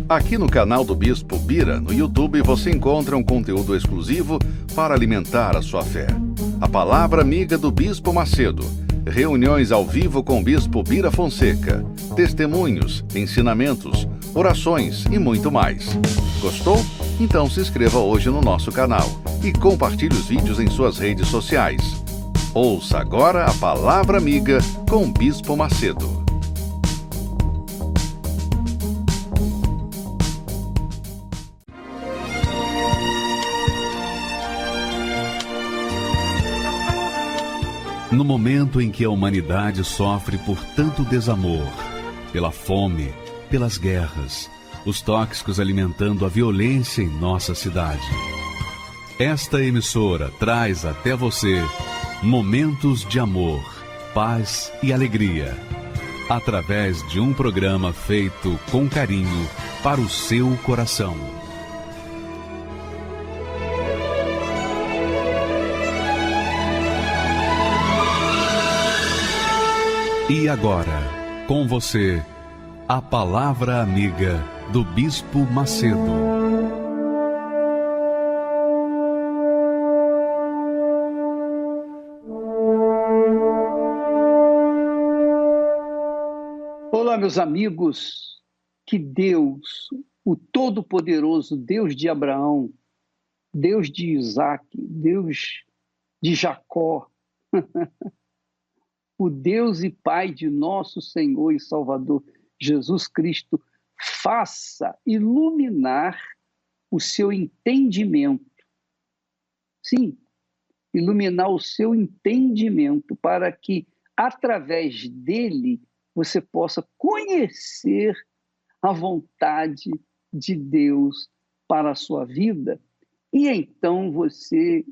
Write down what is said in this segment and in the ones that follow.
Aqui no canal do Bispo Bira, no YouTube, você encontra um conteúdo exclusivo para alimentar a sua fé. A Palavra Amiga do Bispo Macedo. Reuniões ao vivo com o Bispo Bira Fonseca. Testemunhos, ensinamentos, orações e muito mais. Gostou? Então se inscreva hoje no nosso canal e compartilhe os vídeos em suas redes sociais. Ouça agora a Palavra Amiga com o Bispo Macedo. No momento em que a humanidade sofre por tanto desamor, pela fome, pelas guerras, os tóxicos alimentando a violência em nossa cidade, esta emissora traz até você momentos de amor, paz e alegria, através de um programa feito com carinho para o seu coração. E agora, com você, a Palavra Amiga do Bispo Macedo. Olá, meus amigos, que Deus, o Todo-Poderoso, Deus de Abraão, Deus de Isaac, Deus de Jacó, o Deus e Pai de nosso Senhor e Salvador Jesus Cristo, faça iluminar o seu entendimento. Sim, iluminar o seu entendimento para que, através dele, você possa conhecer a vontade de Deus para a sua vida e então você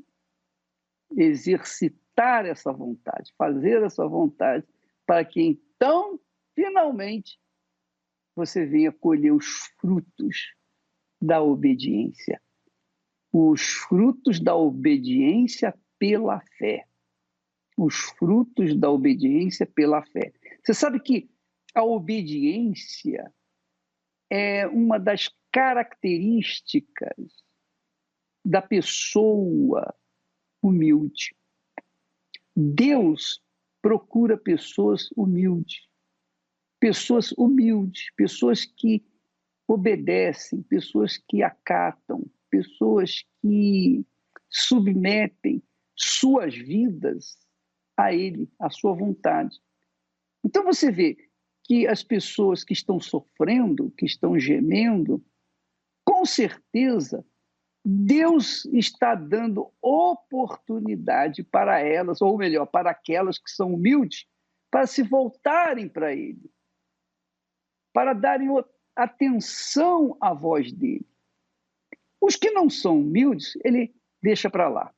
exercitar essa vontade, fazer essa vontade, para que então, finalmente, você venha colher os frutos da obediência. Os frutos da obediência pela fé. Os frutos da obediência pela fé. Você sabe que a obediência é uma das características da pessoa humilde. Deus procura pessoas humildes, pessoas que obedecem, pessoas que acatam, pessoas que submetem suas vidas a Ele, à sua vontade. Então você vê que as pessoas que estão sofrendo, que estão gemendo, com certeza Deus está dando oportunidade para elas, ou melhor, para aquelas que são humildes, para se voltarem para Ele, para darem atenção à voz dele. Os que não são humildes, ele deixa para lá.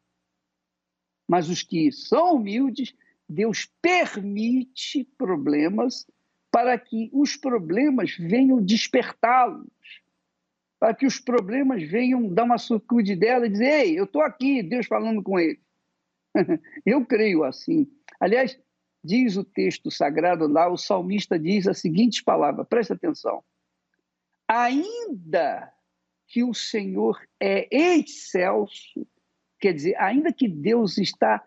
Mas os que são humildes, Deus permite problemas para que os problemas venham despertá-los, para que os problemas venham dar uma sacude dela e dizer: ei, eu estou aqui, Deus falando com ele. Eu creio assim. Aliás, diz o texto sagrado lá, o salmista diz as seguintes palavras, presta atenção. Ainda que o Senhor é excelso, quer dizer, ainda que Deus está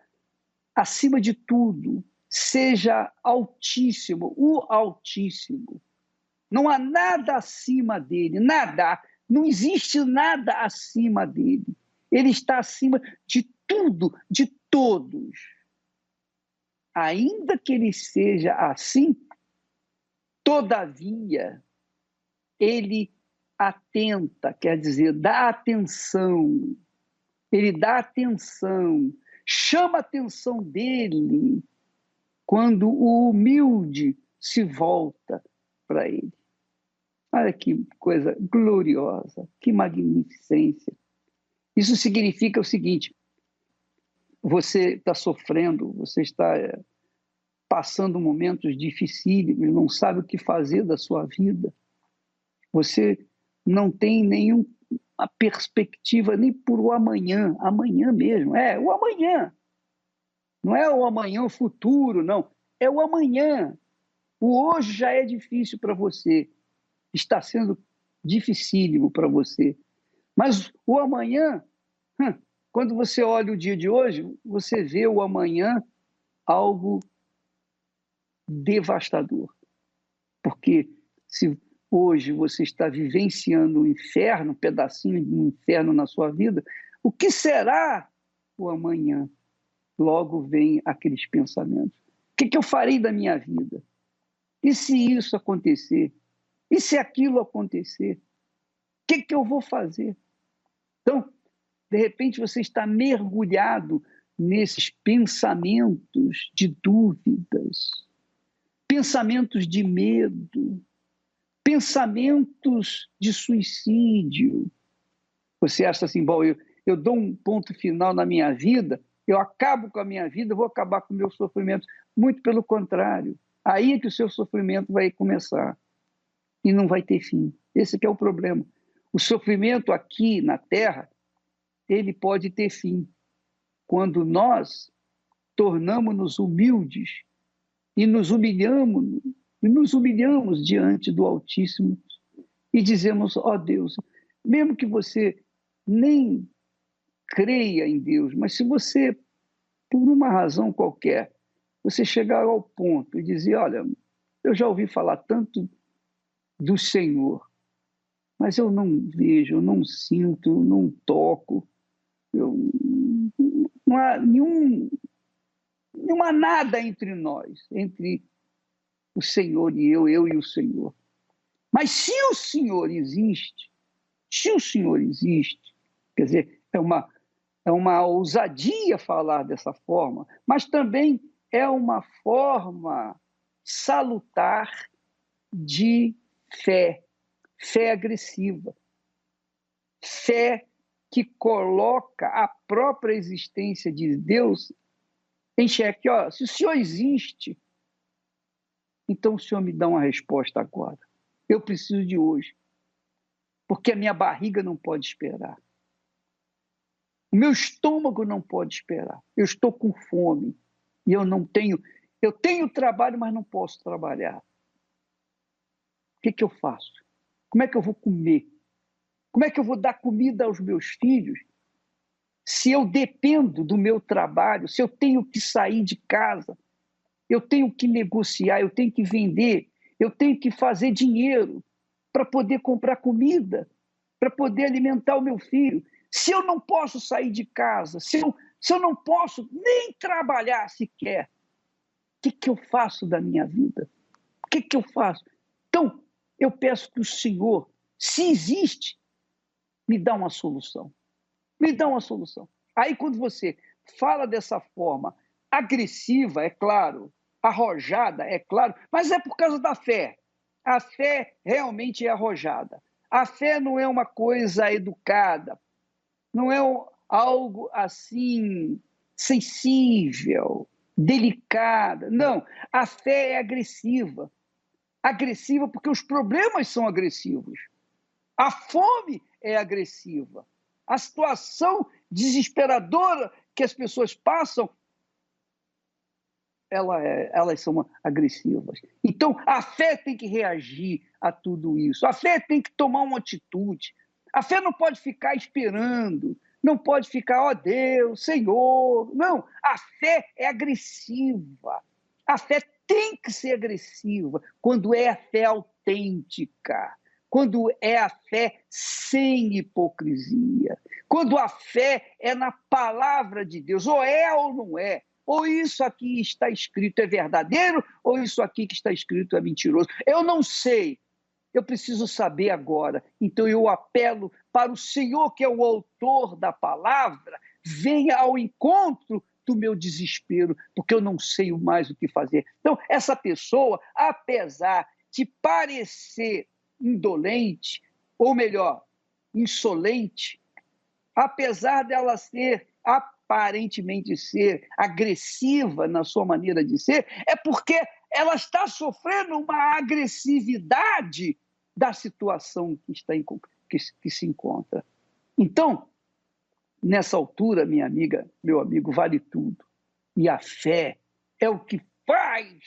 acima de tudo, seja altíssimo, o Altíssimo, não há nada acima dele, nada. Não existe nada acima dele. Ele está acima de tudo, de todos. Ainda que ele seja assim, todavia, ele atenta, quer dizer, dá atenção. Ele dá atenção, chama a atenção dele quando o humilde se volta para ele. Olha que coisa gloriosa, que magnificência. Isso significa o seguinte: você está sofrendo, você está passando momentos dificílimos, não sabe o que fazer da sua vida. Você não tem nenhuma perspectiva nem por o amanhã mesmo, o amanhã. Não é o amanhã, o futuro, não. É o amanhã. O hoje já é difícil para você. Está sendo dificílimo para você. Mas o amanhã, quando você olha o dia de hoje, você vê o amanhã algo devastador. Porque se hoje você está vivenciando um inferno, um pedacinho de um inferno na sua vida, o que será o amanhã? Logo vem aqueles pensamentos. O que eu farei da minha vida? E se isso acontecer? E se aquilo acontecer? O que eu vou fazer? Então, de repente, você está mergulhado nesses pensamentos de dúvidas, pensamentos de medo, pensamentos de suicídio. Você acha assim, bom, eu dou um ponto final na minha vida, eu acabo com a minha vida, eu vou acabar com o meu sofrimento. Muito pelo contrário. Aí é que o seu sofrimento vai começar e não vai ter fim. Esse que é o problema. O sofrimento aqui na Terra, ele pode ter fim quando nós tornamos-nos humildes e nos humilhamos diante do Altíssimo e dizemos, ó Deus, mesmo que você nem creia em Deus, mas se você, por uma razão qualquer, você chegar ao ponto e dizer, olha, eu já ouvi falar tanto do Senhor, mas eu não vejo, eu não sinto, eu não toco, não há nenhuma nada entre nós, entre o Senhor e eu e o Senhor. Mas se o Senhor existe, quer dizer, é uma ousadia falar dessa forma, mas também é uma forma salutar de fé agressiva, fé que coloca a própria existência de Deus em xeque. Ó, se o Senhor existe, então o Senhor me dá uma resposta agora. Eu preciso de hoje, porque a minha barriga não pode esperar. O meu estômago não pode esperar. Eu estou com fome e eu tenho trabalho, mas não posso trabalhar. O que eu faço? Como é que eu vou comer? Como é que eu vou dar comida aos meus filhos se eu dependo do meu trabalho, se eu tenho que sair de casa, eu tenho que negociar, eu tenho que vender, eu tenho que fazer dinheiro para poder comprar comida, para poder alimentar o meu filho? Se eu não posso sair de casa, se eu não posso nem trabalhar sequer, o que eu faço da minha vida? O que eu faço? Então, eu peço que o Senhor, se existe, me dá uma solução. Me dá uma solução. Aí, quando você fala dessa forma agressiva, é claro, arrojada, é claro, mas é por causa da fé. A fé realmente é arrojada. A fé não é uma coisa educada, não é algo assim sensível, delicada. Não, a fé é agressiva. Agressiva porque os problemas são agressivos. A fome é agressiva. A situação desesperadora que as pessoas passam, elas são agressivas. Então, a fé tem que reagir a tudo isso. A fé tem que tomar uma atitude. A fé não pode ficar esperando, não pode ficar, ó Deus, Senhor. Não, a fé é agressiva. A fé tem que ser agressiva quando é a fé autêntica, quando é a fé sem hipocrisia, quando a fé é na palavra de Deus, ou é ou não é, ou isso aqui está escrito é verdadeiro, ou isso aqui que está escrito é mentiroso. Eu não sei, eu preciso saber agora. Então eu apelo para o Senhor, que é o autor da palavra, venha ao encontro do meu desespero, porque eu não sei mais o que fazer. Então, essa pessoa, apesar de parecer indolente, ou melhor, insolente, apesar dela ser, aparentemente ser agressiva na sua maneira de ser, é porque ela está sofrendo uma agressividade da situação que se encontra. Então, nessa altura, minha amiga, meu amigo, vale tudo. E a fé é o que faz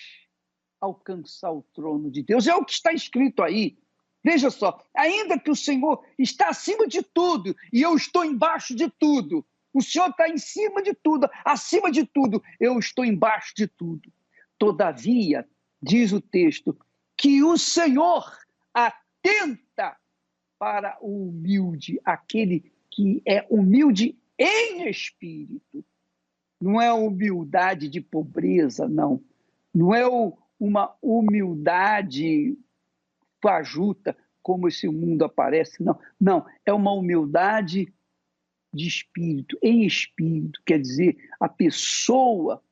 alcançar o trono de Deus. É o que está escrito aí Veja só, ainda que o Senhor está acima de tudo e eu estou embaixo de tudo, o Senhor está em cima de tudo, acima de tudo, eu estou embaixo de tudo. Todavia, diz o texto, que o Senhor atenta para o humilde, aquele que é humilde em espírito. Não é humildade de pobreza, não. Não é uma humildade fajuta, como esse mundo aparece, não. Não, é uma humildade de espírito, em espírito. Quer dizer, a pessoa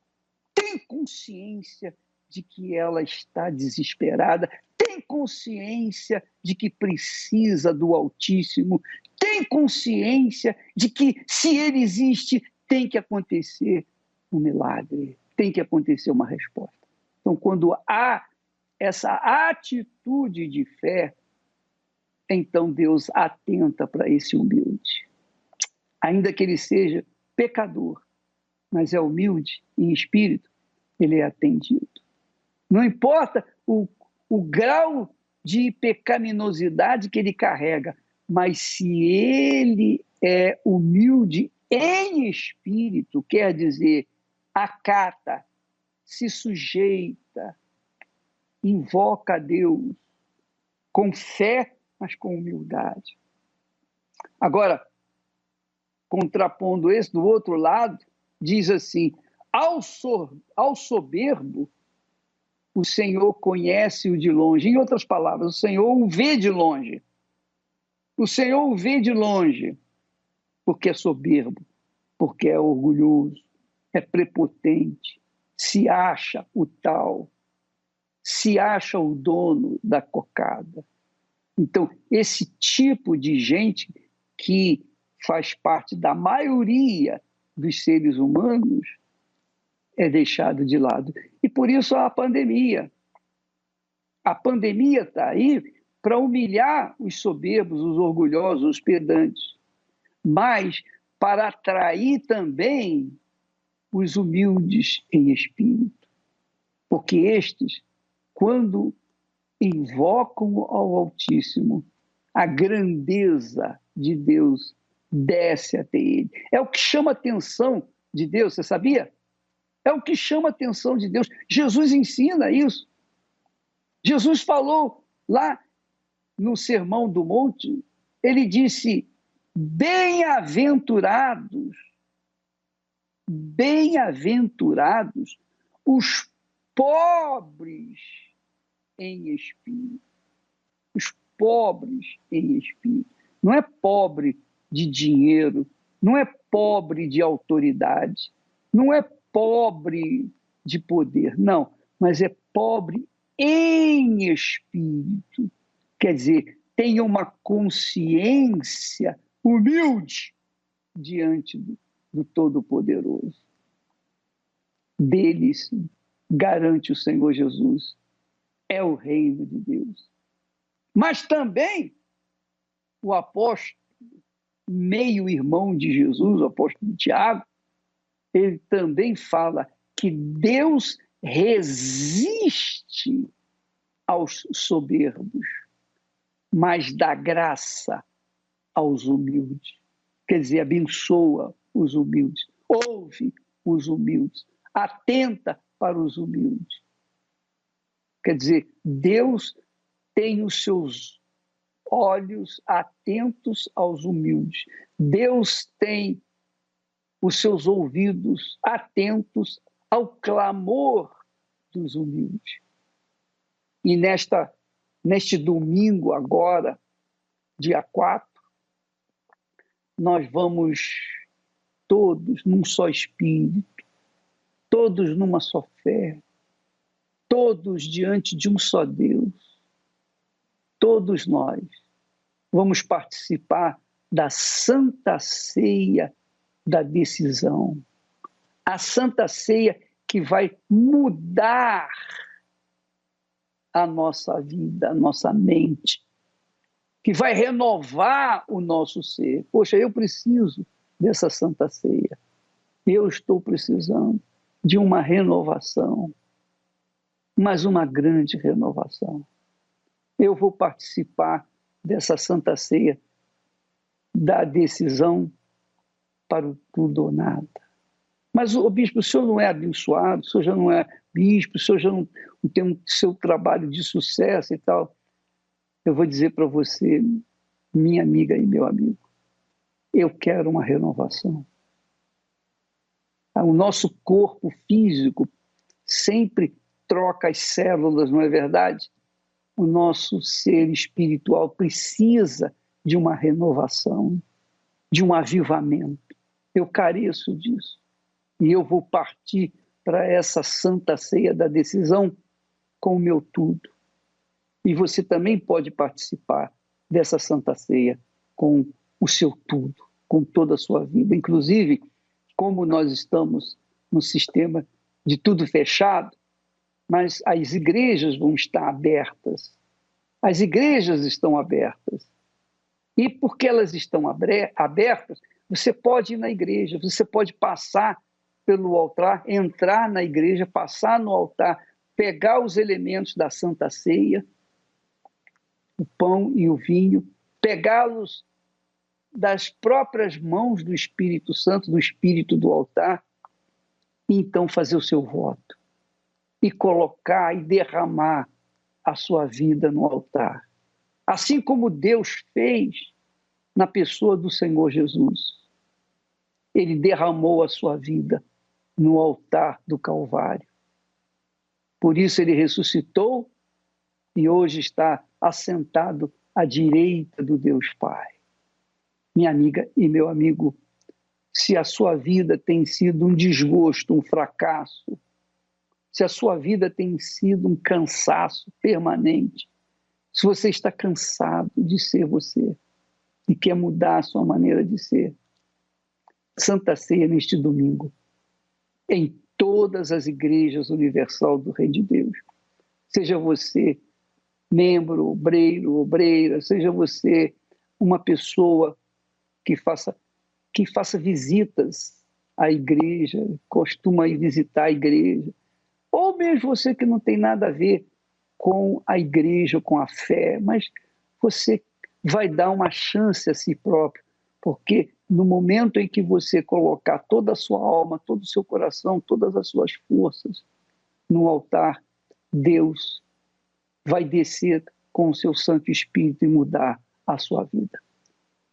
tem consciência de que ela está desesperada, tem consciência de que precisa do Altíssimo, tem consciência de que, se ele existe, tem que acontecer um milagre, tem que acontecer uma resposta. Então, quando há essa atitude de fé, então Deus atenta para esse humilde. Ainda que ele seja pecador, mas é humilde em espírito, ele é atendido. Não importa o grau de pecaminosidade que ele carrega, mas se ele é humilde em espírito, quer dizer, acata, se sujeita, invoca a Deus com fé, mas com humildade. Agora, contrapondo esse, do outro lado, diz assim, ao soberbo, o Senhor conhece-o de longe. Em outras palavras, o Senhor o vê de longe. O Senhor o vê de longe, porque é soberbo, porque é orgulhoso, é prepotente, se acha o tal, se acha o dono da cocada. Então, esse tipo de gente que faz parte da maioria dos seres humanos é deixado de lado. E por isso a pandemia. A pandemia está aí para humilhar os soberbos, os orgulhosos, os pedantes, mas para atrair também os humildes em espírito. Porque estes, quando invocam ao Altíssimo, a grandeza de Deus desce até ele. É o que chama a atenção de Deus, você sabia? É o que chama a atenção de Deus. Jesus ensina isso. Jesus falou lá no Sermão do Monte, ele disse, bem-aventurados os pobres em espírito. Os pobres em espírito. Não é pobre de dinheiro, não é pobre de autoridade, não é pobre de poder, não, mas é pobre em espírito. Quer dizer, tem uma consciência humilde diante do Todo-Poderoso. Deles, garante o Senhor Jesus, é o reino de Deus. Mas também o apóstolo, meio-irmão de Jesus, o apóstolo Tiago, ele também fala que Deus resiste aos soberbos, mas dá graça aos humildes. Quer dizer, abençoa os humildes, ouve os humildes, atenta para os humildes. Quer dizer, Deus tem os seus olhos atentos aos humildes. Deus tem os seus ouvidos atentos ao clamor dos humildes. E neste domingo agora, dia 4, nós vamos todos num só espírito, todos numa só fé, todos diante de um só Deus, todos nós vamos participar da Santa Ceia da decisão. A Santa Ceia que vai mudar a nossa vida, a nossa mente, que vai renovar o nosso ser. Poxa, eu preciso dessa Santa Ceia. Eu estou precisando de uma renovação, mas uma grande renovação. eu vou participar dessa Santa Ceia da decisão para o tudo ou nada. Mas, bispo, o senhor não é abençoado, o senhor já não é bispo, o senhor já não tem o seu trabalho de sucesso e tal. Eu vou dizer para você, minha amiga e meu amigo, eu quero uma renovação. O nosso corpo físico sempre troca as células, não é verdade? O nosso ser espiritual precisa de uma renovação, de um avivamento. Eu careço disso. E eu vou partir para essa Santa Ceia da decisão com o meu tudo. E você também pode participar dessa Santa Ceia com o seu tudo, com toda a sua vida. Inclusive, como nós estamos no sistema de tudo fechado, mas as igrejas vão estar abertas. As igrejas estão abertas. E porque elas estão abertas, você pode ir na igreja, você pode passar pelo altar, entrar na igreja, passar no altar, pegar os elementos da Santa Ceia, o pão e o vinho, pegá-los das próprias mãos do Espírito Santo, do Espírito do altar, e então fazer o seu voto, e colocar e derramar a sua vida no altar. Assim como Deus fez na pessoa do Senhor Jesus. Ele derramou a sua vida no altar do Calvário. Por isso ele ressuscitou e hoje está assentado à direita do Deus Pai. Minha amiga e meu amigo, se a sua vida tem sido um desgosto, um fracasso, se a sua vida tem sido um cansaço permanente, se você está cansado de ser você e quer mudar a sua maneira de ser, Santa Ceia neste domingo, em todas as igrejas universal do Reino de Deus. Seja você membro, obreiro, obreira, seja você uma pessoa que faça visitas à igreja, costuma ir visitar a igreja, ou mesmo você que não tem nada a ver com a igreja, com a fé, mas você vai dar uma chance a si próprio, porque no momento em que você colocar toda a sua alma, todo o seu coração, todas as suas forças no altar, Deus vai descer com o seu Santo Espírito e mudar a sua vida.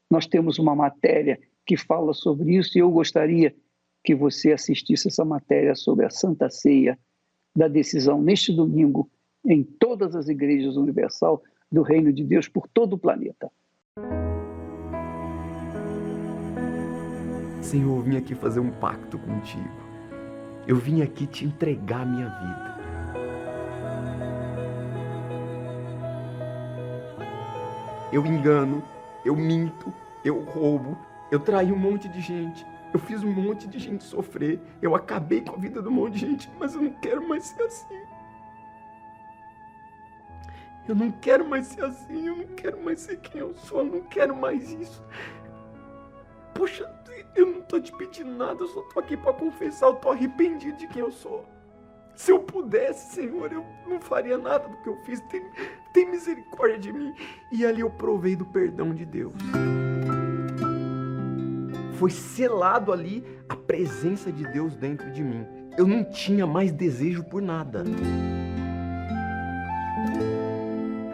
Nós temos uma matéria que fala sobre isso e eu gostaria que você assistisse essa matéria sobre a Santa Ceia da decisão neste domingo em todas as igrejas universal do Reino de Deus por todo o planeta. Senhor, eu vim aqui fazer um pacto contigo. Eu vim aqui te entregar a minha vida. Eu engano, eu minto, eu roubo, eu traí um monte de gente, eu fiz um monte de gente sofrer, eu acabei com a vida de um monte de gente, mas eu não quero mais ser assim. Eu não quero mais ser assim, eu não quero mais ser quem eu sou, eu não quero mais isso. Poxa, eu não tô te pedindo nada, eu só tô aqui para confessar, eu tô arrependido de quem eu sou. Se eu pudesse, Senhor, eu não faria nada do que eu fiz, tem misericórdia de mim. E ali eu provei do perdão de Deus. Foi selado ali a presença de Deus dentro de mim. Eu não tinha mais desejo por nada.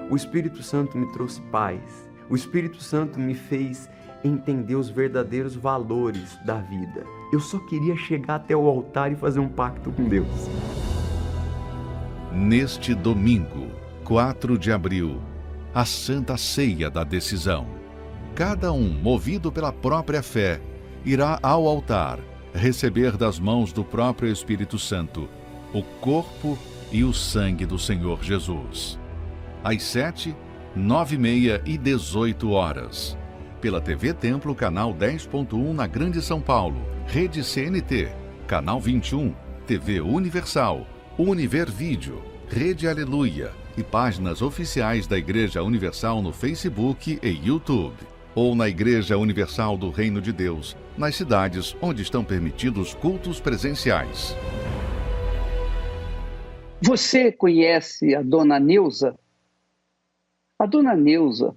O Espírito Santo me trouxe paz. O Espírito Santo me fez entender os verdadeiros valores da vida. Eu só queria chegar até o altar e fazer um pacto com Deus. Neste domingo, 4 de abril, a Santa Ceia da Decisão. Cada um, movido pela própria fé, irá ao altar receber das mãos do próprio Espírito Santo o corpo e o sangue do Senhor Jesus. Às 7, 9h30 e 18 horas. Pela TV Templo, canal 10.1 na Grande São Paulo, Rede CNT, canal 21, TV Universal, Univer Vídeo, Rede Aleluia e páginas oficiais da Igreja Universal no Facebook e YouTube. Ou na Igreja Universal do Reino de Deus, nas cidades onde estão permitidos cultos presenciais. Você conhece a dona Neuza? A dona Neuza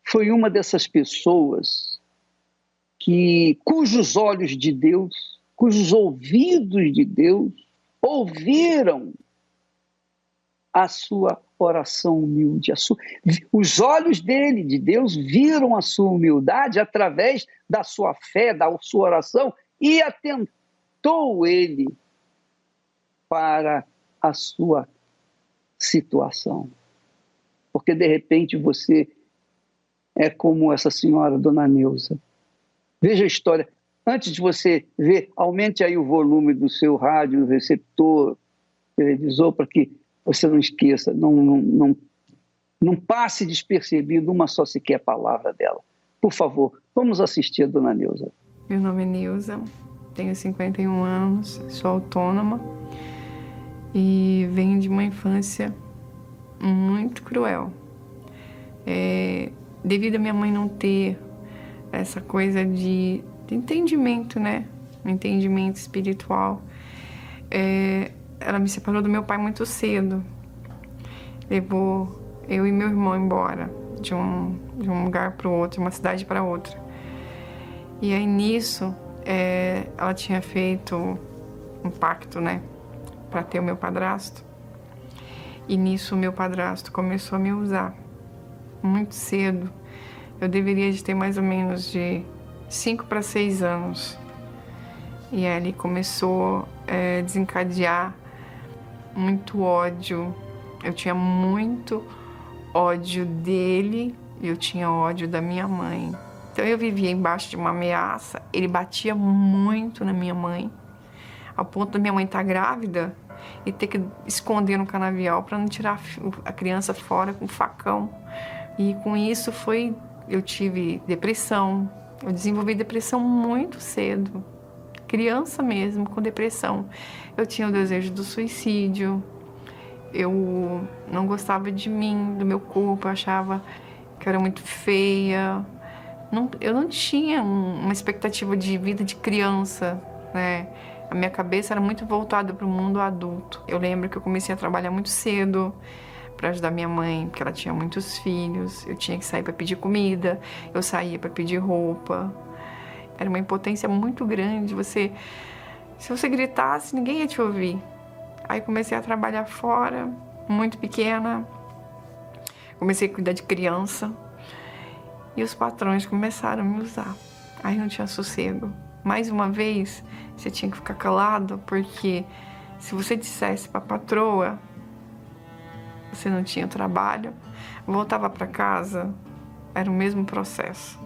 foi uma dessas pessoas cujos olhos de Deus, cujos ouvidos de Deus ouviram a sua oração humilde. Os olhos dele, de Deus, viram a sua humildade através da sua fé, da sua oração, e atentou ele para a sua situação. Porque, de repente, você é como essa senhora, dona Neuza. Veja a história. Antes de você ver, aumente aí o volume do seu rádio, receptor, televisor, para que você não esqueça, não passe despercebido uma só sequer palavra dela. Por favor, vamos assistir a dona Neuza. Meu nome é Neuza, tenho 51 anos, sou autônoma e venho de uma infância muito cruel. Devido a minha mãe não ter essa coisa de entendimento, né? Um entendimento espiritual. Ela me separou do meu pai muito cedo. Levou eu e meu irmão embora de um lugar para o outro, de uma cidade para outra. E aí nisso, ela tinha feito um pacto, né? Para ter o meu padrasto. E nisso o meu padrasto começou a me usar. Muito cedo. Eu deveria de ter mais ou menos de 5 para 6 anos. E aí ele começou a desencadear muito ódio. Eu tinha muito ódio dele e eu tinha ódio da minha mãe. Então eu vivia embaixo de uma ameaça. Ele batia muito na minha mãe, ao ponto da minha mãe estar grávida e ter que esconder no canavial para não tirar a criança fora com facão. E com isso eu tive depressão. Eu desenvolvi depressão muito cedo. Criança mesmo, com depressão. Eu tinha o desejo do suicídio. Eu não gostava de mim, do meu corpo. Eu achava que eu era muito feia. Eu não tinha uma expectativa de vida de criança, né? A minha cabeça era muito voltada para o mundo adulto. Eu lembro que eu comecei a trabalhar muito cedo para ajudar minha mãe, porque ela tinha muitos filhos. Eu tinha que sair para pedir comida, eu saía para pedir roupa. Era uma impotência muito grande. Se você gritasse, ninguém ia te ouvir. Aí comecei a trabalhar fora, muito pequena. Comecei a cuidar de criança. E os patrões começaram a me usar. Aí não tinha sossego. Mais uma vez, você tinha que ficar calado, porque se você dissesse para a patroa, você não tinha trabalho, voltava para casa, era o mesmo processo.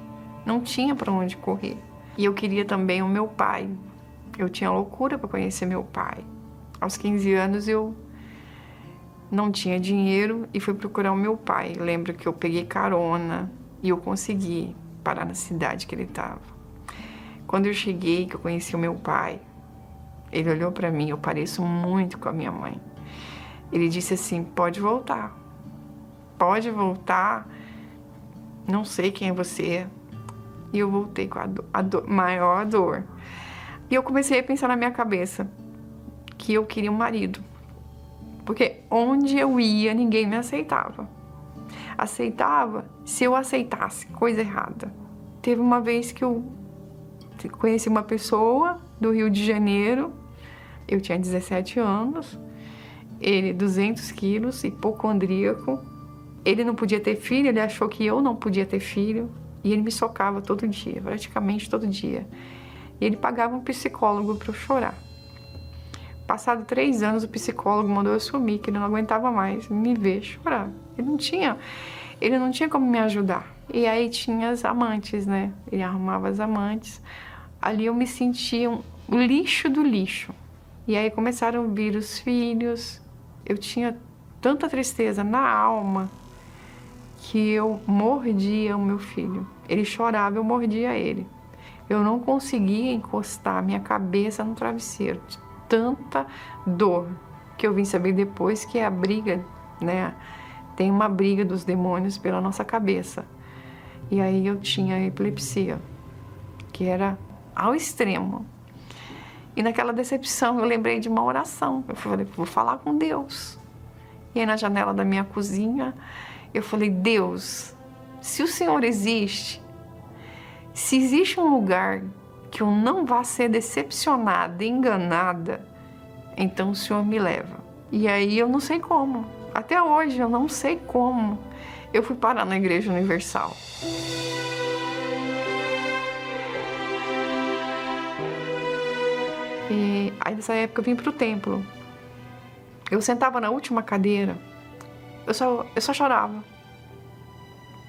Não tinha para onde correr. E eu queria também o meu pai. Eu tinha loucura para conhecer meu pai. Aos 15 anos eu não tinha dinheiro e fui procurar o meu pai. Lembro que eu peguei carona e eu consegui parar na cidade que ele estava. Quando eu cheguei, que eu conheci o meu pai, ele olhou para mim, eu pareço muito com a minha mãe. Ele disse assim, pode voltar, não sei quem é você. E eu voltei com a maior dor. E eu comecei a pensar na minha cabeça que eu queria um marido. Porque onde eu ia, ninguém me aceitava. Aceitava se eu aceitasse coisa errada. Teve uma vez que eu conheci uma pessoa do Rio de Janeiro, eu tinha 17 anos, ele 200 quilos, hipocondríaco, ele não podia ter filho, ele achou que eu não podia ter filho, e ele me socava todo dia, praticamente todo dia. E ele pagava um psicólogo para eu chorar. Passado 3 anos, o psicólogo mandou eu sumir, que ele não aguentava mais me ver chorar. Ele não tinha como me ajudar. E aí tinha as amantes, né? Ele arrumava as amantes. Ali eu me sentia um lixo do lixo. E aí começaram a vir os filhos. Eu tinha tanta tristeza na alma que eu mordia o meu filho. Ele chorava, eu mordia ele. Eu não conseguia encostar minha cabeça no travesseiro. Tanta dor que eu vim saber depois que é a briga, né? Tem uma briga dos demônios pela nossa cabeça. E aí eu tinha epilepsia, que era ao extremo. E naquela decepção eu lembrei de uma oração. Eu falei, vou falar com Deus. E aí na janela da minha cozinha Eu falei, Deus, se o Senhor existe, se existe um lugar que eu não vá ser decepcionada, enganada, então o Senhor me leva. E aí eu não sei como. Até hoje eu não sei como eu fui parar na Igreja Universal. E aí nessa época eu vim para o templo. Eu sentava na última cadeira, eu só chorava.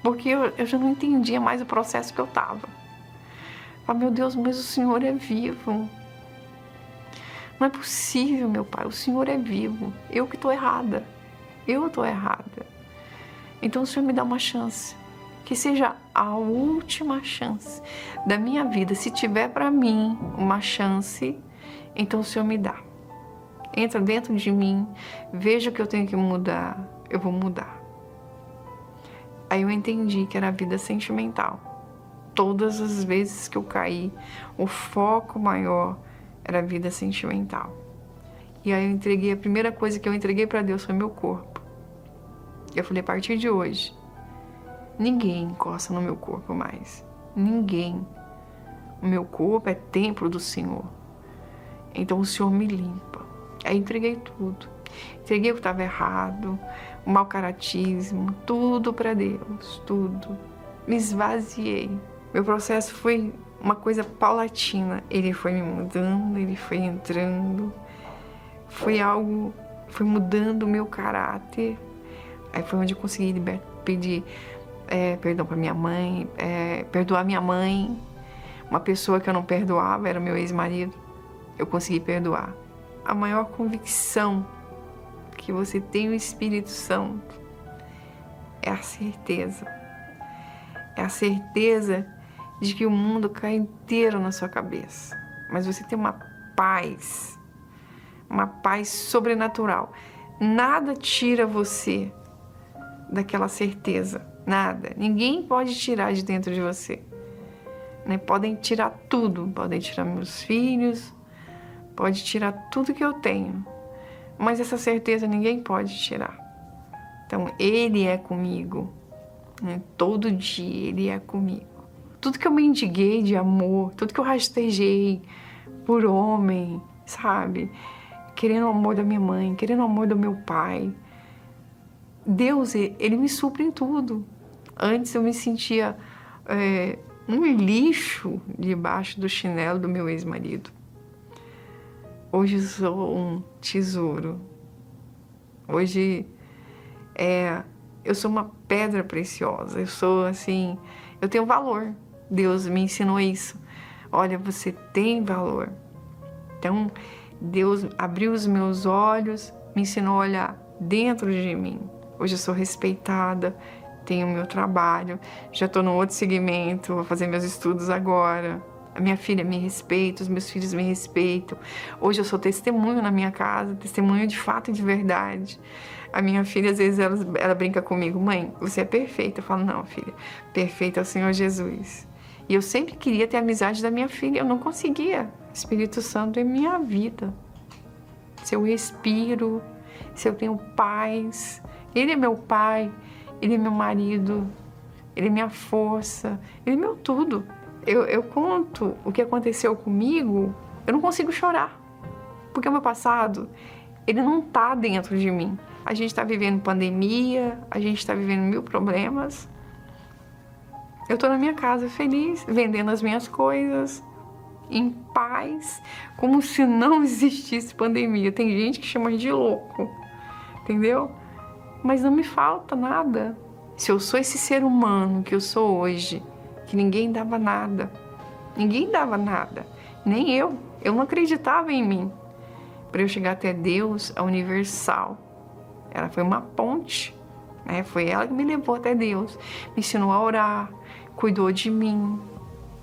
Porque eu já não entendia mais o processo que eu estava. Falei, meu Deus, mas o Senhor é vivo. Não é possível, meu Pai, o Senhor é vivo. Eu que estou errada. Eu estou errada. Então o Senhor me dá uma chance. Que seja a última chance da minha vida. Se tiver para mim uma chance, então o Senhor me dá. Entra dentro de mim, veja o que eu tenho que mudar, eu vou mudar. Aí eu entendi que era a vida sentimental. Todas as vezes que eu caí, o foco maior era a vida sentimental. E aí eu entreguei, a primeira coisa que eu entreguei para Deus foi meu corpo. Eu falei, a partir de hoje, ninguém encosta no meu corpo mais. Ninguém. O meu corpo é templo do Senhor. Então o Senhor me limpa. Aí entreguei tudo. Entreguei o que estava errado, o mau caratismo, tudo para Deus, tudo. Me esvaziei. Meu processo foi uma coisa paulatina. Ele foi me mudando, ele foi entrando. Foi mudando o meu caráter. Aí foi onde eu consegui pedir perdão para minha mãe, perdoar minha mãe. Uma pessoa que eu não perdoava era meu ex-marido. Eu consegui perdoar. A maior convicção que você tem o Espírito Santo é a certeza. É a certeza de que o mundo cai inteiro na sua cabeça. Mas você tem uma paz sobrenatural. Nada tira você daquela certeza. Nada. Ninguém pode tirar de dentro de você. Né? Podem tirar tudo. Podem tirar meus filhos. Pode tirar tudo que eu tenho. Mas essa certeza ninguém pode tirar. Então, Ele é comigo. Né? Todo dia Ele é comigo. Tudo que eu mendiguei de amor, tudo que eu rastejei por homem, sabe? Querendo o amor da minha mãe, querendo o amor do meu pai. Deus, Ele me supre em tudo. Antes eu me sentia um lixo debaixo do chinelo do meu ex-marido. Hoje eu sou um tesouro. Hoje eu sou uma pedra preciosa. Eu sou assim, eu tenho valor. Deus me ensinou isso. Olha, você tem valor. Então, Deus abriu os meus olhos, me ensinou a olhar dentro de mim. Hoje eu sou respeitada, tenho meu trabalho, já estou num outro segmento, vou fazer meus estudos agora. A minha filha me respeita, os meus filhos me respeitam. Hoje eu sou testemunho na minha casa, testemunho de fato e de verdade. A minha filha, às vezes, ela brinca comigo, mãe, você é perfeita. Eu falo, não, filha, perfeita é o Senhor Jesus. E eu sempre queria ter a amizade da minha filha, eu não conseguia. Espírito Santo é minha vida. Se eu respiro, se eu tenho paz, Ele é meu pai, Ele é meu marido, Ele é minha força, Ele é meu tudo. Eu conto o que aconteceu comigo, eu não consigo chorar. Porque o meu passado, ele não está dentro de mim. A gente está vivendo pandemia, a gente está vivendo 1000 problemas. Eu estou na minha casa feliz, vendendo as minhas coisas, em paz, como se não existisse pandemia. Tem gente que chama de louco, entendeu? Mas não me falta nada. Se eu sou esse ser humano que eu sou hoje, que ninguém dava nada, nem eu não acreditava em mim. Para eu chegar até Deus, a universal, ela foi uma ponte, né? Foi ela que me levou até Deus, me ensinou a orar, cuidou de mim,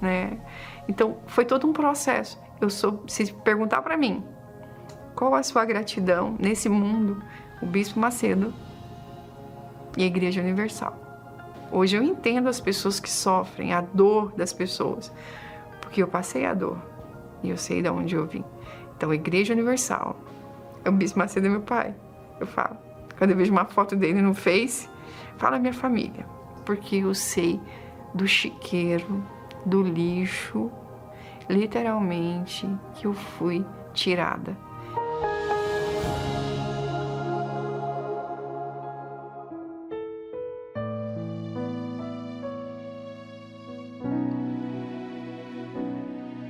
né? Então, foi todo um processo. Se perguntar para mim, qual a sua gratidão nesse mundo, o Bispo Macedo e a Igreja Universal. Hoje eu entendo as pessoas que sofrem, a dor das pessoas, porque eu passei a dor e eu sei de onde eu vim. Então, a Igreja Universal, o Bispo Macedo é meu pai. Eu falo, quando eu vejo uma foto dele no Face, Fala minha família, porque eu sei do chiqueiro, do lixo, literalmente, que eu fui tirada.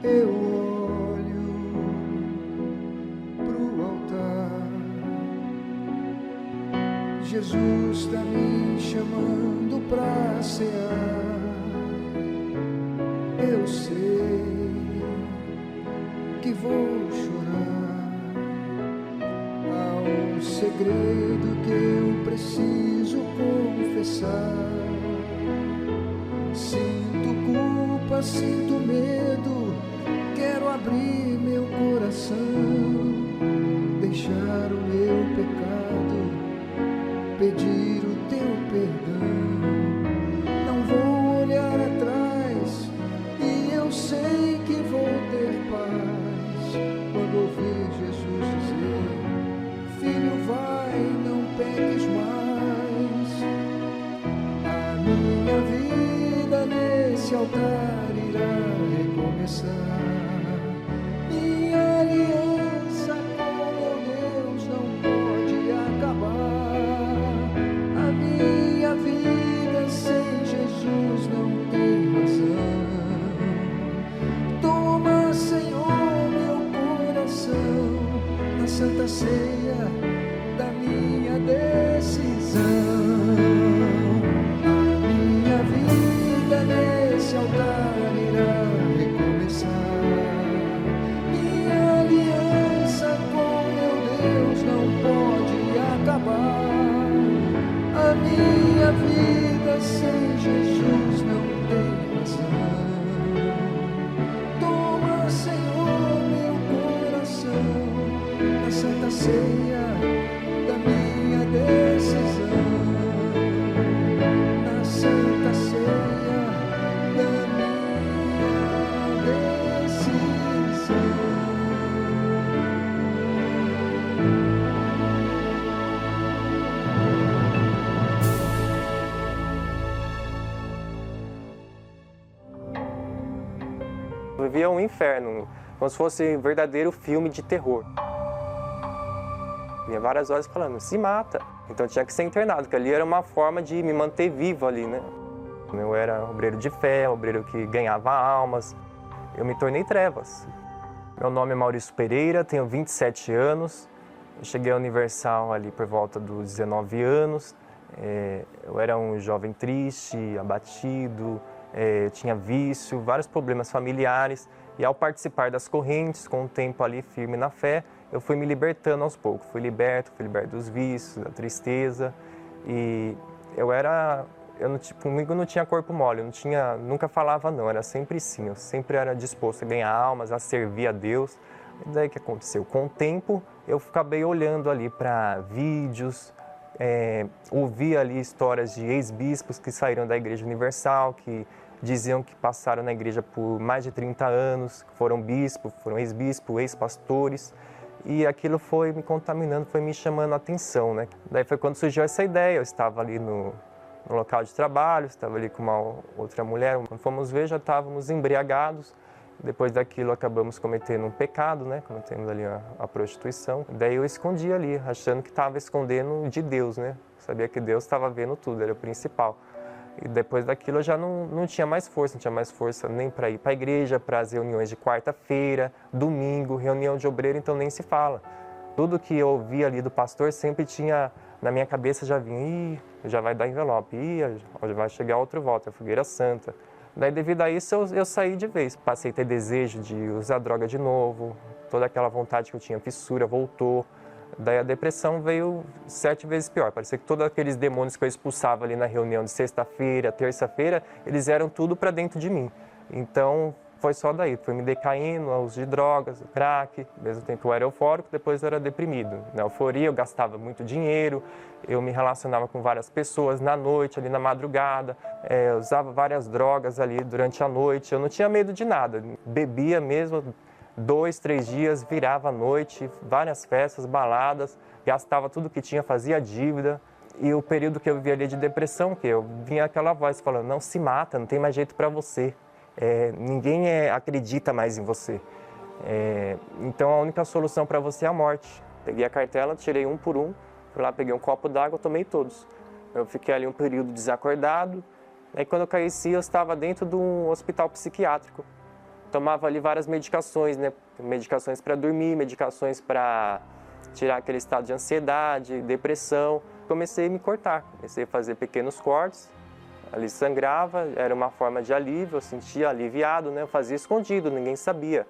Eu olho pro altar, Jesus está me chamando pra cear. Eu sei que vou chorar, há um segredo que eu preciso confessar. Sinto culpa, sinto medo, quero abrir meu coração, deixar o meu pecado, pedir o teu perdão. Não vou olhar atrás e eu sei que vou ter paz quando ouvir Jesus dizer: filho, vai, não peques mais. A minha vida nesse altar irá recomeçar. Minha aliança com meu Deus não pode acabar. A minha vida sem Jesus não tem razão. Toma, Senhor, meu coração na santa ceia da minha decisão. A minha vida nesse altar irá recomeçar. Minha aliança com meu Deus não pode acabar. A minha vida sem Jesus não tem razão. Toma, Senhor, meu coração na santa ceia da minha decisão. Na santa ceia da minha decisão. Eu vivia um inferno, como se fosse um verdadeiro filme de terror. Vinha várias horas falando, se mata. Então tinha que ser internado, porque ali era uma forma de me manter vivo ali, né? Eu era obreiro de fé, obreiro que ganhava almas. Eu me tornei trevas. Meu nome é Maurício Pereira, tenho 27 anos. Eu cheguei à Universal ali por volta dos 19 anos. Eu era um jovem triste, abatido, tinha vício, vários problemas familiares. E ao participar das correntes, com o tempo ali firme na fé, eu fui me libertando aos poucos. Fui liberto dos vícios, da tristeza. E comigo não tinha corpo mole, nunca falava não, era sempre sim. Eu sempre era disposto a ganhar almas, a servir a Deus. E daí o que aconteceu? Com o tempo, eu acabei olhando ali para vídeos, ouvi ali histórias de ex-bispos que saíram da Igreja Universal, que diziam que passaram na igreja por mais de 30 anos, que foram bispos, foram ex-bispos, ex-pastores. E aquilo foi me contaminando, foi me chamando a atenção, né? Daí foi quando surgiu essa ideia. Eu estava ali no local de trabalho, estava ali com uma outra mulher. Quando fomos ver, já estávamos embriagados. Depois daquilo, acabamos cometendo um pecado, né? Cometemos ali a prostituição. Daí eu escondi ali, achando que estava escondendo de Deus, né? Sabia que Deus estava vendo tudo, era o principal. E depois daquilo eu já não tinha mais força, nem para ir para a igreja, para as reuniões de quarta-feira, domingo, reunião de obreiro, então nem se fala. Tudo que eu ouvia ali do pastor sempre tinha, na minha cabeça já vinha, já vai dar envelope, já vai chegar outro voto, a fogueira santa. Daí devido a isso eu saí de vez, passei a ter desejo de usar droga de novo, toda aquela vontade que eu tinha, fissura, voltou. Daí a depressão veio 7 vezes pior. Parecia que todos aqueles demônios que eu expulsava ali na reunião de sexta-feira, terça-feira, eles eram tudo para dentro de mim. Então foi só daí, foi me decaindo, o uso de drogas, o crack. Ao mesmo tempo eu era eufórico, depois eu era deprimido. Na euforia eu gastava muito dinheiro, eu me relacionava com várias pessoas na noite, ali na madrugada, usava várias drogas ali durante a noite. Eu não tinha medo de nada, bebia mesmo. 2, 3 dias, virava à noite, várias festas, baladas, gastava tudo que tinha, fazia dívida. E o período que eu vivi ali de depressão, que eu vinha aquela voz falando, não, se mata, não tem mais jeito para você. Ninguém acredita mais em você. Então a única solução para você é a morte. Peguei a cartela, tirei um por um, fui lá, peguei um copo d'água, tomei todos. Eu fiquei ali um período desacordado. Aí quando eu conheci, eu estava dentro de um hospital psiquiátrico. Tomava ali várias medicações, né? Medicações para dormir, medicações para tirar aquele estado de ansiedade, depressão. Comecei a me cortar, comecei a fazer pequenos cortes. Ali sangrava, era uma forma de alívio, eu sentia aliviado, né? Eu fazia escondido, ninguém sabia.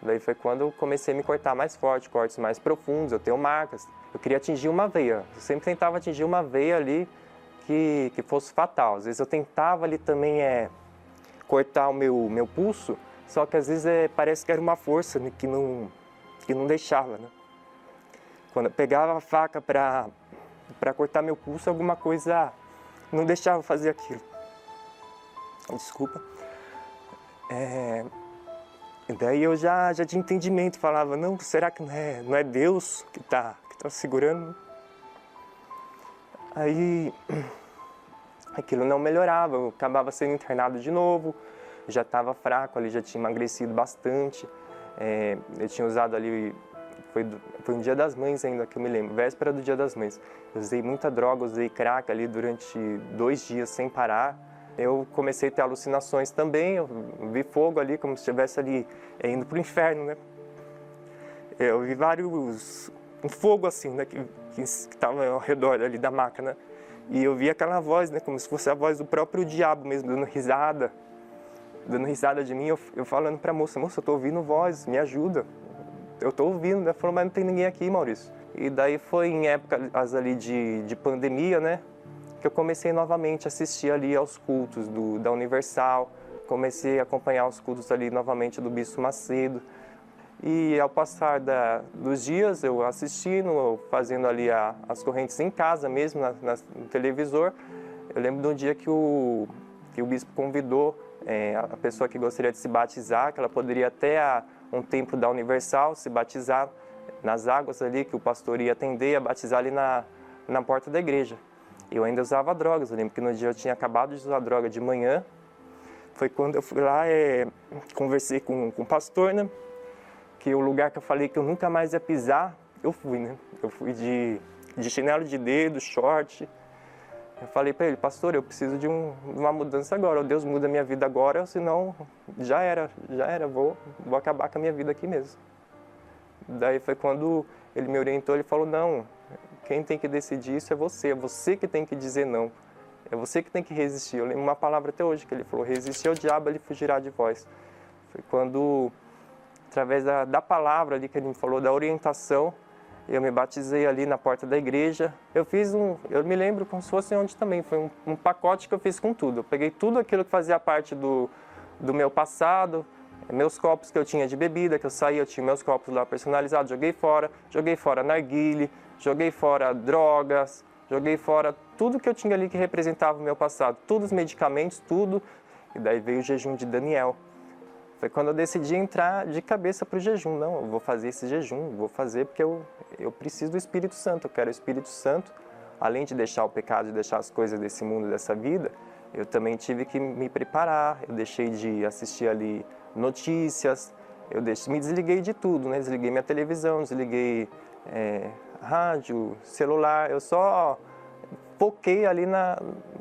Daí foi quando eu comecei a me cortar mais forte, cortes mais profundos, eu tenho marcas. Eu queria atingir uma veia, eu sempre tentava atingir uma veia ali que fosse fatal. Às vezes eu tentava ali também cortar o meu pulso, só que às vezes parece que era uma força, né, que não deixava, né? Quando eu pegava a faca para cortar meu pulso, alguma coisa não deixava eu fazer aquilo. Desculpa. E daí eu já tinha entendimento, falava, não, será que não é Deus que tá segurando? Aí aquilo não melhorava, eu acabava sendo internado de novo, já estava fraco ali, já tinha emagrecido bastante. Eu tinha usado ali, foi um Dia das Mães ainda que eu me lembro, véspera do Dia das Mães. Eu usei muita droga, usei crack ali durante 2 dias sem parar. Eu comecei a ter alucinações também, eu vi fogo ali como se estivesse ali indo para o inferno, né? Eu vi um fogo assim, né, que estava ao redor ali da máquina. E eu vi aquela voz, né, como se fosse a voz do próprio diabo mesmo, dando risada de mim. Eu falando para a moça, eu estou ouvindo voz, me ajuda. Eu estou ouvindo, né? Ela falou, mas não tem ninguém aqui, Maurício. E daí foi em épocas ali de pandemia, né, que eu comecei novamente a assistir ali aos cultos da Universal, comecei a acompanhar os cultos ali novamente do Bispo Macedo. E ao passar dos dias, eu assistindo, fazendo ali as correntes em casa mesmo, no televisor, eu lembro de um dia que o Bispo convidou a pessoa que gostaria de se batizar, que ela poderia até um templo da Universal se batizar nas águas ali, que o pastor ia atender, a batizar ali na porta da igreja. Eu ainda usava drogas, eu lembro que no dia eu tinha acabado de usar droga de manhã. Foi quando eu fui lá, conversei com o pastor, né? Que o lugar que eu falei que eu nunca mais ia pisar, eu fui, né? Eu fui de chinelo de dedo, short. Eu falei para ele, pastor, eu preciso de uma mudança agora. Ou Deus muda a minha vida agora, ou senão já era, vou acabar com a minha vida aqui mesmo. Daí foi quando ele me orientou, ele falou, não, quem tem que decidir isso é você que tem que dizer não. É você que tem que resistir. Eu lembro uma palavra até hoje que ele falou, resistir ao diabo, ele fugirá de vós. Foi quando, através da palavra ali que ele me falou, da orientação, eu me batizei ali na porta da igreja. Eu me lembro como se fosse ontem também, foi um pacote que eu fiz com tudo. Eu peguei tudo aquilo que fazia parte do meu passado, meus copos que eu tinha de bebida, que eu saía, eu tinha meus copos lá personalizados, joguei fora narguile, joguei fora drogas, joguei fora tudo que eu tinha ali que representava o meu passado, todos os medicamentos, tudo. E daí veio o jejum de Daniel. Foi quando eu decidi entrar de cabeça para o jejum. Não, eu vou fazer esse jejum, vou fazer porque eu preciso do Espírito Santo, eu quero o Espírito Santo. Além de deixar o pecado, de deixar as coisas desse mundo, dessa vida, eu também tive que me preparar. Eu deixei de assistir ali notícias, me desliguei de tudo, né? Desliguei minha televisão, desliguei rádio, celular, eu só foquei ali no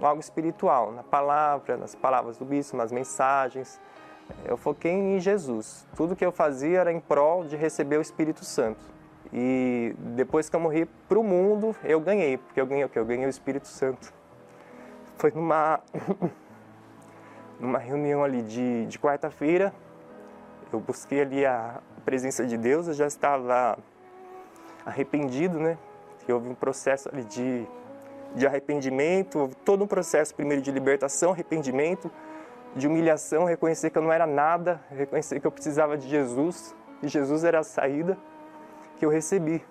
algo espiritual, na palavra, nas palavras do bispo, nas mensagens. Eu foquei em Jesus. Tudo que eu fazia era em prol de receber o Espírito Santo. E depois que eu morri para o mundo, eu ganhei. Porque eu ganhei o quê? Eu ganhei o Espírito Santo. Foi numa reunião ali de quarta-feira. Eu busquei ali a presença de Deus. Eu já estava arrependido, né? E houve um processo ali de arrependimento. Houve todo um processo primeiro de libertação, arrependimento, de humilhação, reconhecer que eu não era nada, reconhecer que eu precisava de Jesus, e Jesus era a saída que eu recebi.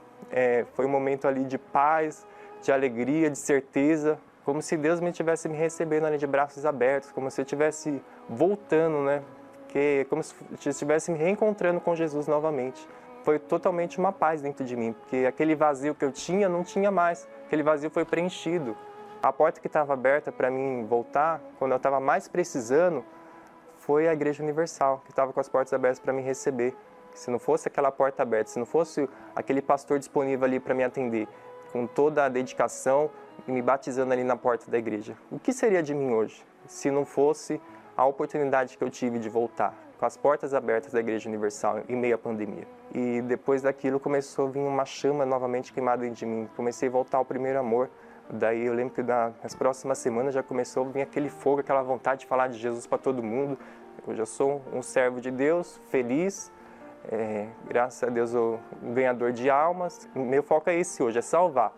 Foi um momento ali de paz, de alegria, de certeza, como se Deus me recebendo ali de braços abertos, como se eu estivesse voltando, né? Como se eu estivesse me reencontrando com Jesus novamente. foi totalmente uma paz dentro de mim, porque aquele vazio que eu tinha, não tinha mais. Aquele vazio foi preenchido. A porta que estava aberta para mim voltar, quando eu estava mais precisando, foi a Igreja Universal, que estava com as portas abertas para me receber. Se não fosse aquela porta aberta, se não fosse aquele pastor disponível ali para me atender, com toda a dedicação e me batizando ali na porta da igreja, o que seria de mim hoje, se não fosse a oportunidade que eu tive de voltar, com as portas abertas da Igreja Universal em meio à pandemia? E depois daquilo começou a vir uma chama novamente queimada dentro de mim, comecei a voltar ao primeiro amor. Daí eu lembro que nas próximas semanas já começou a vir aquele fogo, aquela vontade de falar de Jesus para todo mundo. Eu já sou um servo de Deus, feliz, graças a Deus um ganhador de almas. Meu foco é esse hoje, é salvar.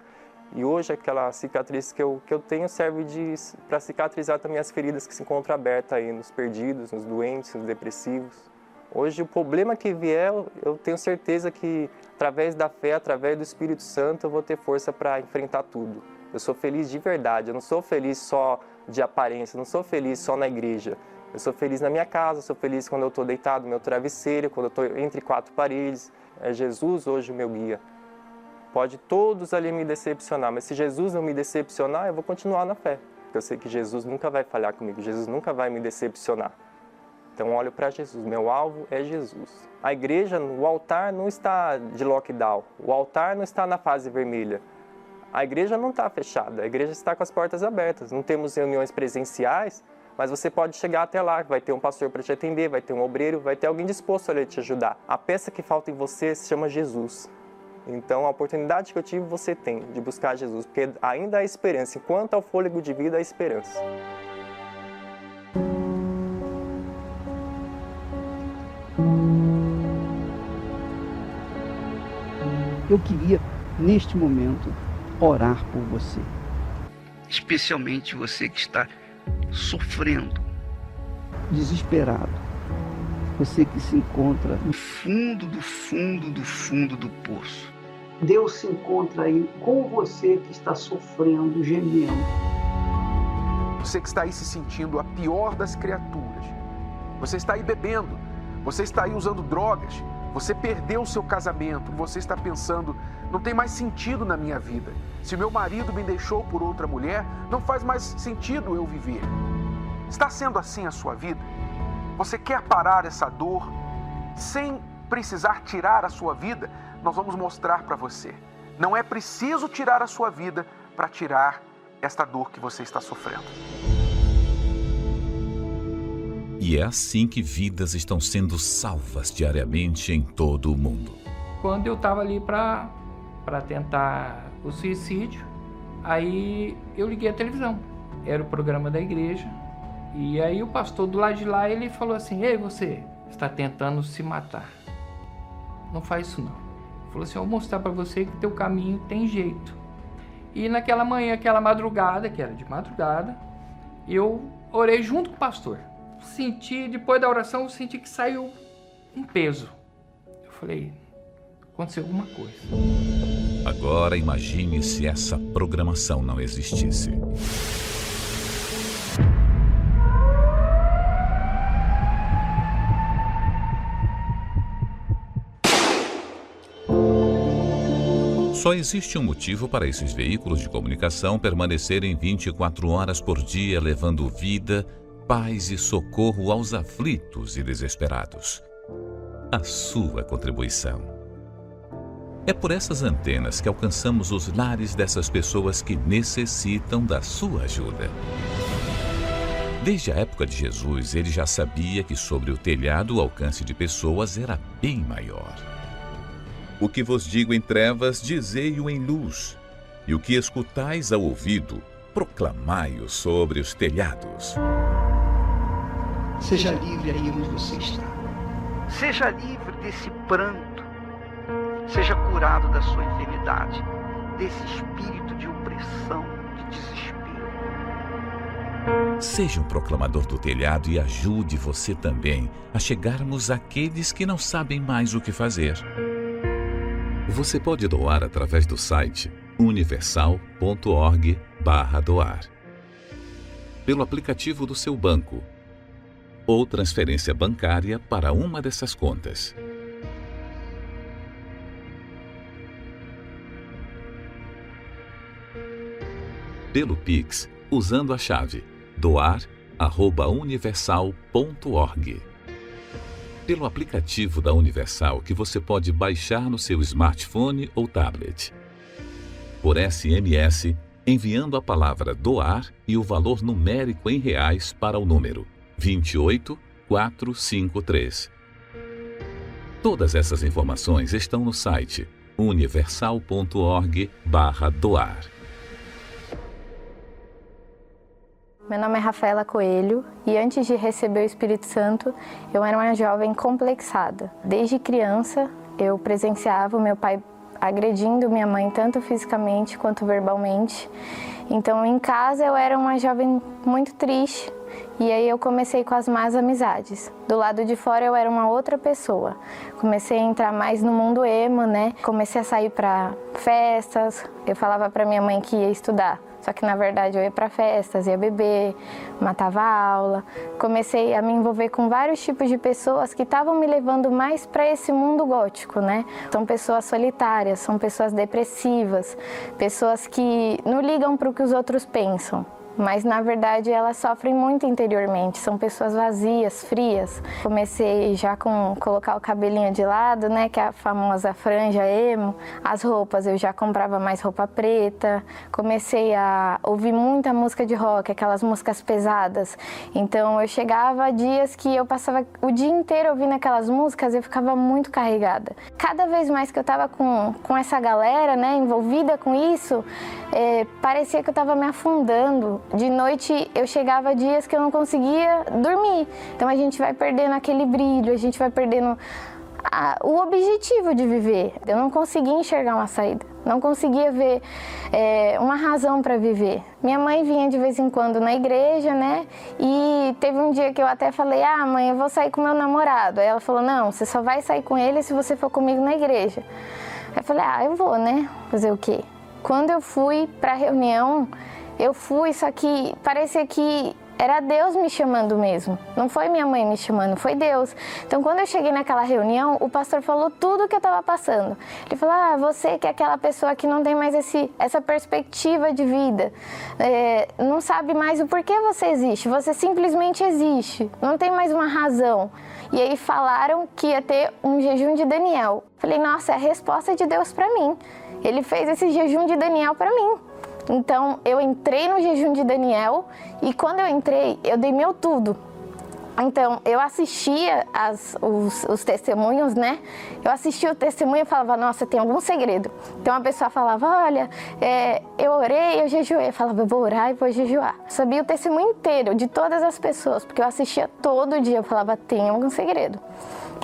E hoje aquela cicatriz que eu tenho serve para cicatrizar também as feridas que se encontram abertas aí nos perdidos, nos doentes, nos depressivos. Hoje o problema que vier, eu tenho certeza que através da fé, através do Espírito Santo, eu vou ter força para enfrentar tudo. Eu sou feliz de verdade, eu não sou feliz só de aparência, eu não sou feliz só na igreja. Eu sou feliz na minha casa, eu sou feliz quando eu estou deitado no meu travesseiro, quando eu estou entre quatro paredes. É Jesus hoje o meu guia. Pode todos ali me decepcionar, mas se Jesus não me decepcionar, eu vou continuar na fé. Eu sei que Jesus nunca vai falhar comigo, Jesus nunca vai me decepcionar. Então olho para Jesus, meu alvo é Jesus. A igreja, o altar não está de lockdown, o altar não está na fase vermelha. A igreja não está fechada, a igreja está com as portas abertas. Não temos reuniões presenciais, mas você pode chegar até lá, vai ter um pastor para te atender, vai ter um obreiro, vai ter alguém disposto a te ajudar. A peça que falta em você se chama Jesus. Então a oportunidade que eu tive, você tem de buscar Jesus, porque ainda há esperança. Enquanto há o fôlego de vida, há esperança. Eu queria, neste momento, orar por você. Especialmente você que está sofrendo, Desesperado. Você que se encontra no fundo do fundo do fundo do poço. Deus se encontra aí com você que está sofrendo, gemendo. Você que está aí se sentindo a pior das criaturas. Você está aí bebendo. Você está aí usando drogas. Você perdeu o seu casamento. Você está pensando, não tem mais sentido na minha vida. Se meu marido me deixou por outra mulher, não faz mais sentido eu viver. Está sendo assim a sua vida? Você quer parar essa dor sem precisar tirar a sua vida? Nós vamos mostrar para você. Não é preciso tirar a sua vida para tirar esta dor que você está sofrendo. E é assim que vidas estão sendo salvas diariamente em todo o mundo. Quando eu estava ali para tentar o suicídio, aí eu liguei a televisão. Era o programa da igreja. E aí o pastor do lado de lá, ele falou assim: ei, você está tentando se matar. Não faz isso não. Ele falou assim: eu vou mostrar para você que teu caminho tem jeito. E naquela manhã, aquela madrugada, que era de madrugada, eu orei junto com o pastor. Senti, depois da oração, eu senti que saiu um peso. Eu falei, aconteceu alguma coisa. Agora imagine se essa programação não existisse. Só existe um motivo para esses veículos de comunicação permanecerem 24 horas por dia, levando vida, paz e socorro aos aflitos e desesperados. A sua contribuição. É por essas antenas que alcançamos os lares dessas pessoas que necessitam da sua ajuda. Desde a época de Jesus, ele já sabia que sobre o telhado o alcance de pessoas era bem maior. O que vos digo em trevas, dizei-o em luz, e o que escutais ao ouvido, proclamai-o sobre os telhados. Seja livre aí onde você está. Seja livre desse pranto. Seja curado da sua enfermidade, desse espírito de opressão, de desespero. Seja um proclamador do telhado e ajude você também a chegarmos àqueles que não sabem mais o que fazer. Você pode doar através do site universal.org/doar, pelo aplicativo do seu banco, ou transferência bancária para uma dessas contas. pelo Pix, usando a chave doar@universal.org. Pelo aplicativo da Universal, que você pode baixar no seu smartphone ou tablet. Por SMS, enviando a palavra doar e o valor numérico em reais para o número 28453. Todas essas informações estão no site universal.org/doar. Meu nome é Rafaela Coelho e antes de receber o Espírito Santo, eu era uma jovem complexada. Desde criança, eu presenciava o meu pai agredindo minha mãe tanto fisicamente quanto verbalmente. Então, em casa, eu era uma jovem muito triste e aí eu comecei com as más amizades. Do lado de fora, eu era uma outra pessoa. Comecei a entrar mais no mundo emo, né? Comecei a sair para festas. Eu falava para minha mãe que ia estudar. Só que, na verdade, eu ia para festas, ia beber, matava a aula. Comecei a me envolver com vários tipos de pessoas que estavam me levando mais para esse mundo gótico, né? São pessoas solitárias, são pessoas depressivas, pessoas que não ligam para o que os outros pensam. Mas, na verdade, elas sofrem muito interiormente, são pessoas vazias, frias. Comecei já com colocar o cabelinho de lado, né, que é a famosa franja emo. As roupas, eu já comprava mais roupa preta. Comecei a ouvir muita música de rock, aquelas músicas pesadas. Então, eu chegava a dias que eu passava o dia inteiro ouvindo aquelas músicas e eu ficava muito carregada. Cada vez mais que eu estava com essa galera, né, envolvida com isso, parecia que eu estava me afundando. De noite eu chegava a dias que eu não conseguia dormir. Então a gente vai perdendo aquele brilho, a gente vai perdendo o objetivo de viver. Eu não conseguia enxergar uma saída, não conseguia ver uma razão para viver. Minha mãe vinha de vez em quando na igreja, né? E teve um dia que eu até falei, mãe, eu vou sair com meu namorado. Aí ela falou, não, você só vai sair com ele se você for comigo na igreja. Aí eu falei, eu vou, né? Fazer o quê? Quando eu fui para a reunião, eu fui, só que parecia que era Deus me chamando mesmo. Não foi minha mãe me chamando, foi Deus. Então, quando eu cheguei naquela reunião, o pastor falou tudo o que eu estava passando. Ele falou, você que é aquela pessoa que não tem mais essa perspectiva de vida, não sabe mais o porquê você existe, você simplesmente existe, não tem mais uma razão. E aí falaram que ia ter um jejum de Daniel. Falei, nossa, é a resposta de Deus para mim. Ele fez esse jejum de Daniel para mim. Então, eu entrei no jejum de Daniel e quando eu entrei, eu dei meu tudo. Então, eu assistia os testemunhos, né? Eu assistia o testemunho e falava, nossa, tem algum segredo. Então, a pessoa falava, olha, eu orei, eu jejuei. Eu falava, eu vou orar e vou jejuar. Sabia o testemunho inteiro de todas as pessoas, porque eu assistia todo dia. Eu falava, tem algum segredo.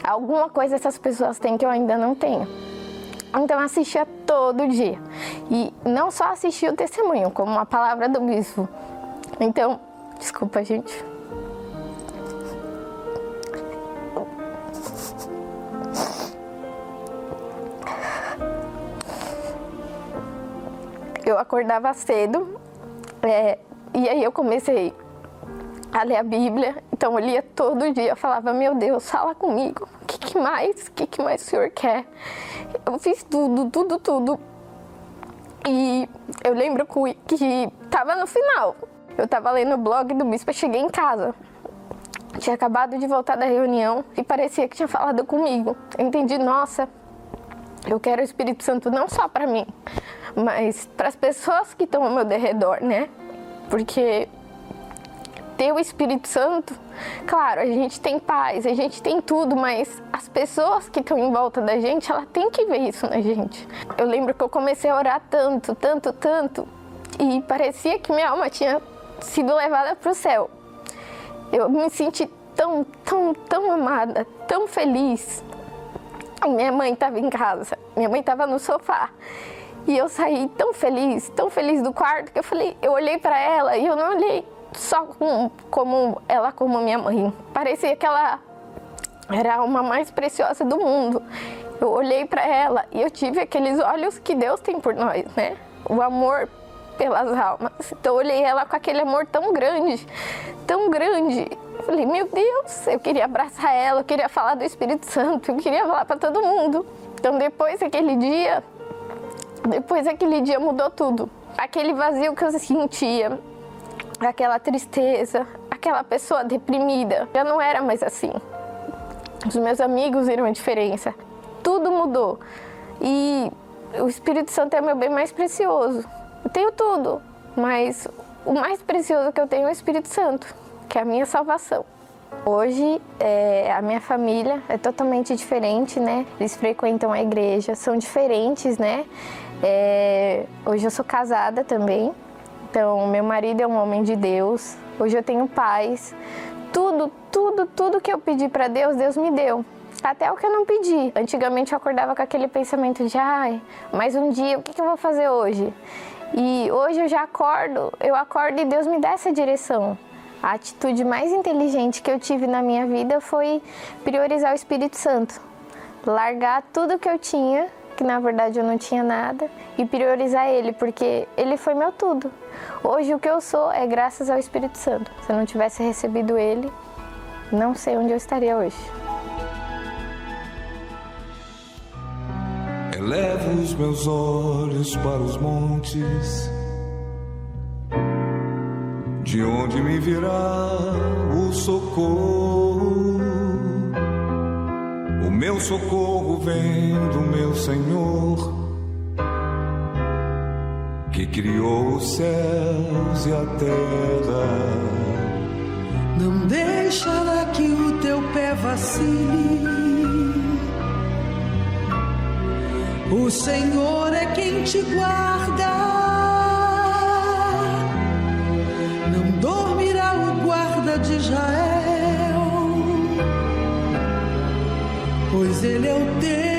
Alguma coisa essas pessoas têm que eu ainda não tenho. Então, eu assistia todo dia. E não só assistia o testemunho, como a palavra do bispo. Então, desculpa, gente. Eu acordava cedo, e aí eu comecei a ler a Bíblia. Então, eu lia todo dia, eu falava, meu Deus, fala comigo. O que mais o Senhor quer? Eu fiz tudo. E eu lembro que estava no final. Eu estava lendo o blog do bispo, eu cheguei em casa. Tinha acabado de voltar da reunião e parecia que tinha falado comigo. Eu entendi, nossa, eu quero o Espírito Santo não só para mim, mas para as pessoas que estão ao meu redor, né? Porque ter o Espírito Santo, claro, a gente tem paz, a gente tem tudo, mas as pessoas que estão em volta da gente, ela tem que ver isso na gente. Eu lembro que eu comecei a orar tanto, e parecia que minha alma tinha sido levada para o céu. Eu me senti tão amada, tão feliz. Minha mãe estava em casa, minha mãe estava no sofá. E eu saí tão feliz do quarto, que eu olhei para ela e eu não olhei só como ela, como minha mãe. Parecia que ela era a alma mais preciosa do mundo. Eu olhei para ela e eu tive aqueles olhos que Deus tem por nós, né? O amor pelas almas. Então eu olhei ela com aquele amor tão grande. Eu falei, meu Deus, eu queria abraçar ela, eu queria falar do Espírito Santo, eu queria falar para todo mundo. Então depois daquele dia mudou tudo. aquele vazio que eu sentia, aquela tristeza, aquela pessoa deprimida, já não era mais assim. Os meus amigos viram a diferença. Tudo mudou. E o Espírito Santo é o meu bem mais precioso. Eu tenho tudo, mas o mais precioso que eu tenho é o Espírito Santo, que é a minha salvação. Hoje, a minha família é totalmente diferente, né? Eles frequentam a igreja, são diferentes, né? Hoje eu sou casada também, então meu marido é um homem de Deus. Hoje eu tenho paz. Tudo que eu pedi para Deus, Deus me deu. Até o que eu não pedi. Antigamente eu acordava com aquele pensamento de mais um dia, o que eu vou fazer hoje? E hoje eu acordo e Deus me dá essa direção. A atitude mais inteligente que eu tive na minha vida foi priorizar o Espírito Santo. Largar tudo que eu tinha, que na verdade eu não tinha nada, e priorizar Ele, porque Ele foi meu tudo. Hoje o que eu sou é graças ao Espírito Santo. Se eu não tivesse recebido Ele, não sei onde eu estaria hoje. Elevo os meus olhos para os montes, de onde me virá o socorro? O meu socorro vem do meu Senhor, que criou os céus e a terra. Não deixará que o teu pé vacile. O Senhor é quem te guarda. Não dormirá o guarda de Israel, pois Ele é o teu